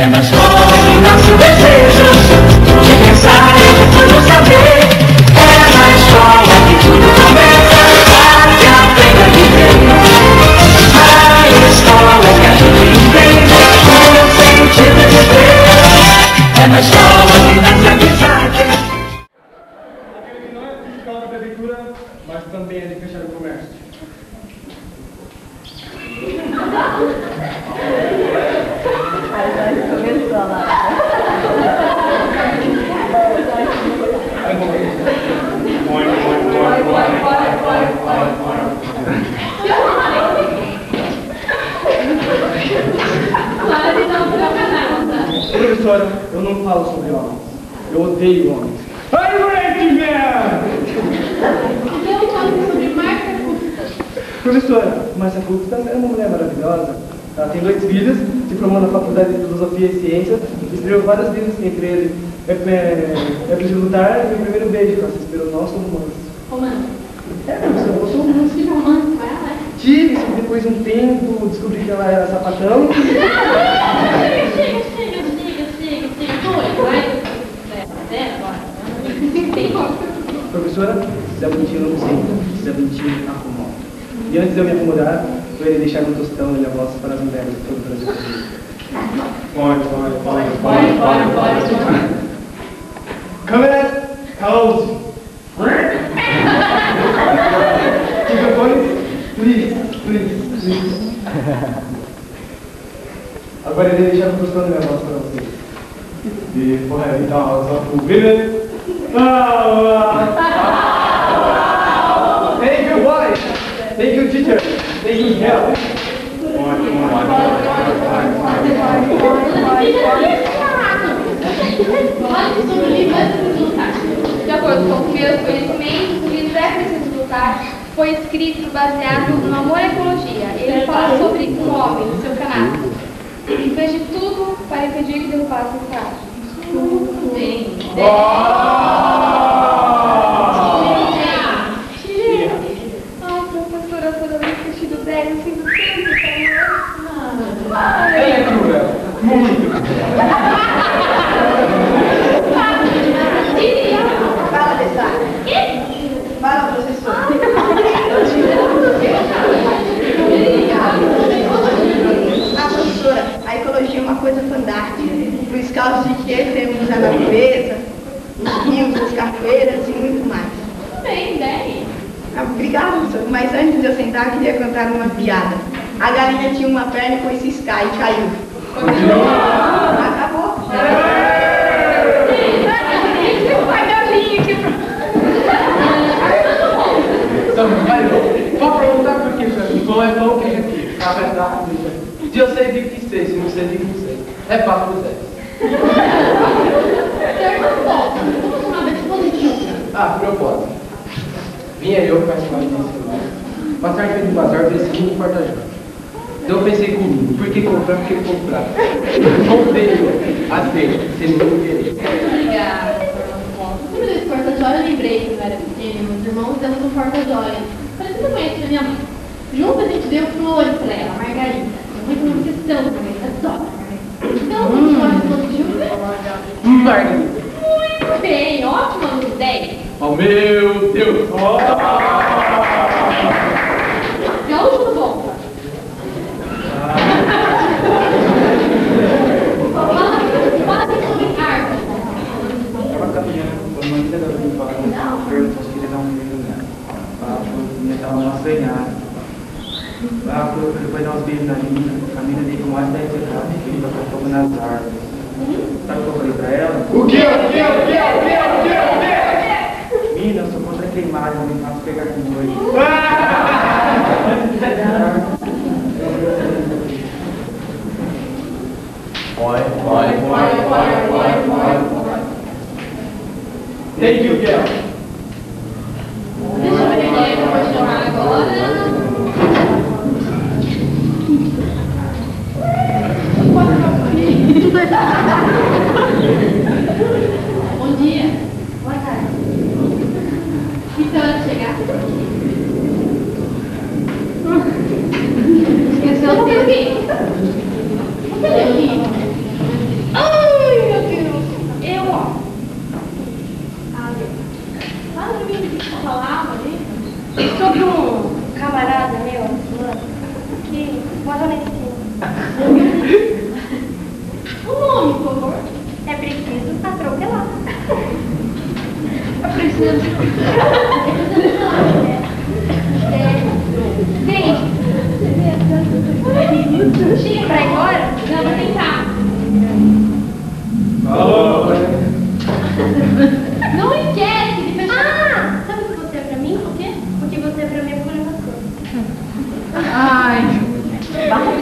É na escola que nasce o desejo de pensar e de tudo saber. É na escola que tudo começa, a se aprende a viver. Na escola que a gente entende o sentido de ser. É na escola que nasce a amizade. Aquele que não é fiscal da prefeitura, mas também é de fechar o comércio. Começou lá. Professora, eu não falo sobre homens. Eu odeio homens. Ai, moleque, Eu falo sobre Marta Cupta. Professora, Márcia Cupta é uma mulher maravilhosa. Ela tem 2 filhos, se formou na Faculdade de Filosofia e Ciências, escreveu vários livros, entre eles É Preciso Lutar e O Primeiro Beijo, que ela se inspirou no nosso romance. Romance. Professora, eu sou romance. Que romance com ela? Tive, depois de um tempo, descobri que ela era sapatão. Chega. Doido, vai. Professora, Zé Bonitinho não senta, Zé Bonitinho acomoda. E antes de eu me acomodar, eu irei deixar meu tostão e a voz para as mulheres de todo o Brasil. Pode. Câmera, close. Microfone, please. Agora eu irei deixar meu tostão e minha voz para vocês. Before having thoughts of women. Thank you, boys. Thank you, teacher. Thank you, help. De acordo com meus conhecimentos, o livro É Preciso Lutar foi escrito baseado no amor à ecologia. Ele fala sobre um homem, seu canário. Fez de tudo para impedir que derrubasse o estádio. Professora, toda vez que eu tiro 10, eu sinto tanto calor. Ela é cruel. Muito. Fala, Dessara. Fala, professor. Professora, a ecologia é uma coisa fantástica. Por escalço de que temos a natureza, os rios, as cachoeiras e muito mais. Bem, 10. Obrigada, professor. Mas antes de eu sentar, eu queria contar uma piada. A galinha tinha uma perna e foi ciscar e caiu. Acabou. Pode perguntar por que, gente? Não é bom que a gente a verdade. Se eu sei, digo que sei. Se não sei, digo que não sei. É fácil, Zé. Propósito. Vinha eu com essa imagem desse celular. Mais tarde fui no bazar, desci no porta-joia. Então eu pensei comigo, por que comprar, por que comprar? Comprei, aceito, sem nenhum querer. Obrigada. Sobre esse porta-joia, eu lembrei que eu era pequena, meus irmãos demos um porta-joia. Parecendo conhecer a minha mãe. Junto a gente deu flores pra ela, margarida. Minha mãe tem uma questão também, adora margarida. Então, a gente gosta de flores de Margarida. Muito bem, ótima ideia. Oh meu Deus! E a última volta. Fala sobre árvore. Estava caminhando, quando uma entregadora me falou, perguntou se queria dar um beijo nela. Ela falou que ia dar uma ganhada. Ela falou que foi dar uns beijos na mina, a mina dele com mais 10 reais, que ele vai ficar tomando as árvores. Sabe o que eu falei pra ela? O quê? Mina, eu sou contra a queimada, eu me faço pegar com noite. Thank you, girl. Deixa eu ver quem é que eu vou chamar agora. Bom dia. Boa tarde. Que hora de chegar? Esqueceu o quê? O que é aqui?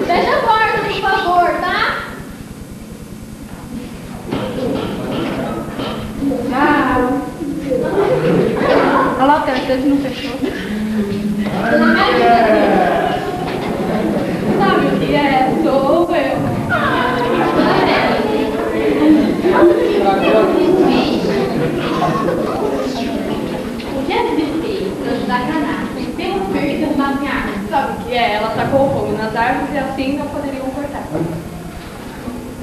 Fecha a porta, por favor, tá? Olha lá o telefone não fechou. Dona Maria, sabe o que é? Sou eu. O que é desfeito para ajudar a canar? Tem uma ferida na minha árvore. Sabe o que é? Ela tacou fogo nas árvores e assim não poderiam cortar.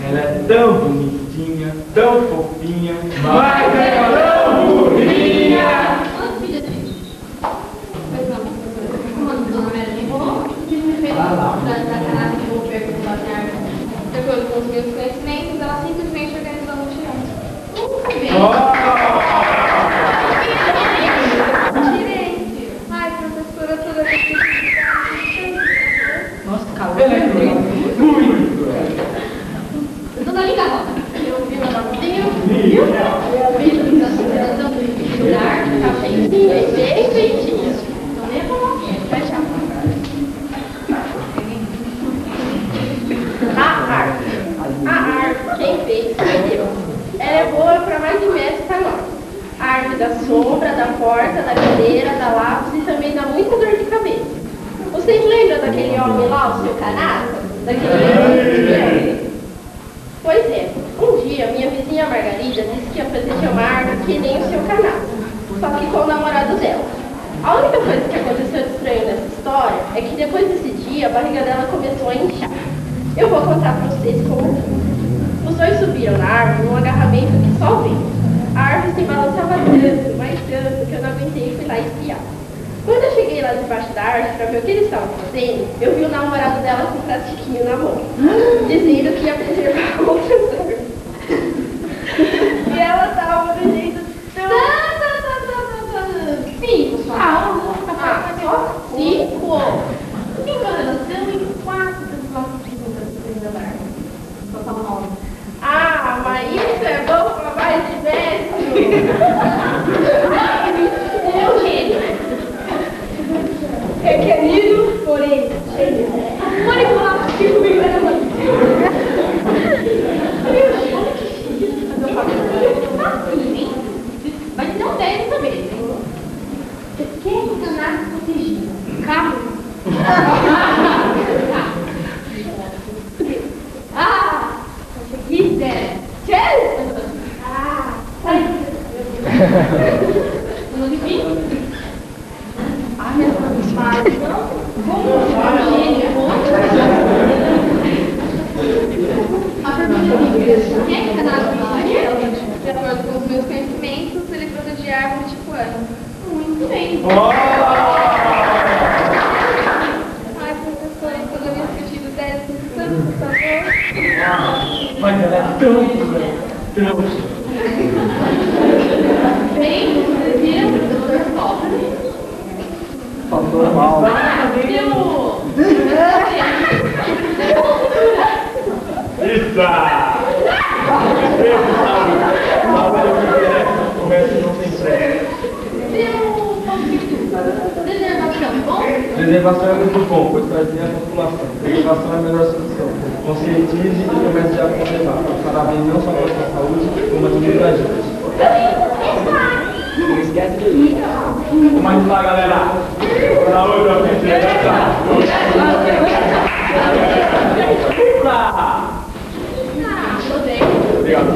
Ela é tão bonitinha, tão fofinha, mas é tão burrinha. De acordo com os meus conhecimentos, ela simplesmente organizou um mutirão. Ai, professora, toda vez que Nossa, calor. Ela é cruel, muito cruel. Dona Linda Rosa, eu vi uma novinha, viu? Eu vi a consideração do estudar, tá feitinha e bem feitinha. Então nem falou, vai tchau. A árvore, quem fez foi eu. Ela é boa para mais de metro para nós. A árvore da sombra, da porta, da cadeira, da lápis e também dá muita dor de cabeça. Vocês lembram daquele homem lá, o seu canasta? Daquele... Pois é, um dia minha vizinha Margarida disse que ia fazer uma árvore que nem o seu canasta, só que com o namorado dela. A única coisa que aconteceu de estranho nessa história é que depois desse dia a barriga dela começou a inchar. Eu vou contar para vocês como foi. Os dois subiram na árvore num agarramento que só veio. A árvore se balançava tanto, mas tanto, que eu não aguentei e fui lá espiar. Quando eu cheguei lá debaixo da árvore para ver o que eles estavam fazendo, eu vi o namorado dela com um plastiquinho na mão, dizendo que ia preservar outras árvores. E ela estava do jeito tão... Cinco, só. Só 5? Enganação em 4 Ah, mas isso é bom para mais de metro. Eu querido. É querido, porém cheio. Manipular o tipo me engana. Mas não deve saber. Quem é que está protegido? Carro. Ah, consegui, Zé. Tchau. Ah, sai. Não devia. Ah, minha mãe, não. Como gênio? A pergunta é: quem é que está na área? De acordo com os meus conhecimentos, ele produzia árvore tipo ano. Muito bem. Ai, professora, toda vez que eu tiro 10 por favor. Mas ela é tão cruel, tão... Bem, você vira, professor pobre. Faltou mal. Eita! O resto não tem pré. Deservação é bom? Preservação é muito bom, pois trazia a população. Preservação é a melhor solução. Conscientize e comece a conservar. Fará bem não só para a sua saúde, como a saúde da gente. Não esquece disso. Vamos lá, galera. Na outra frente. Ah, odeio. Obrigado.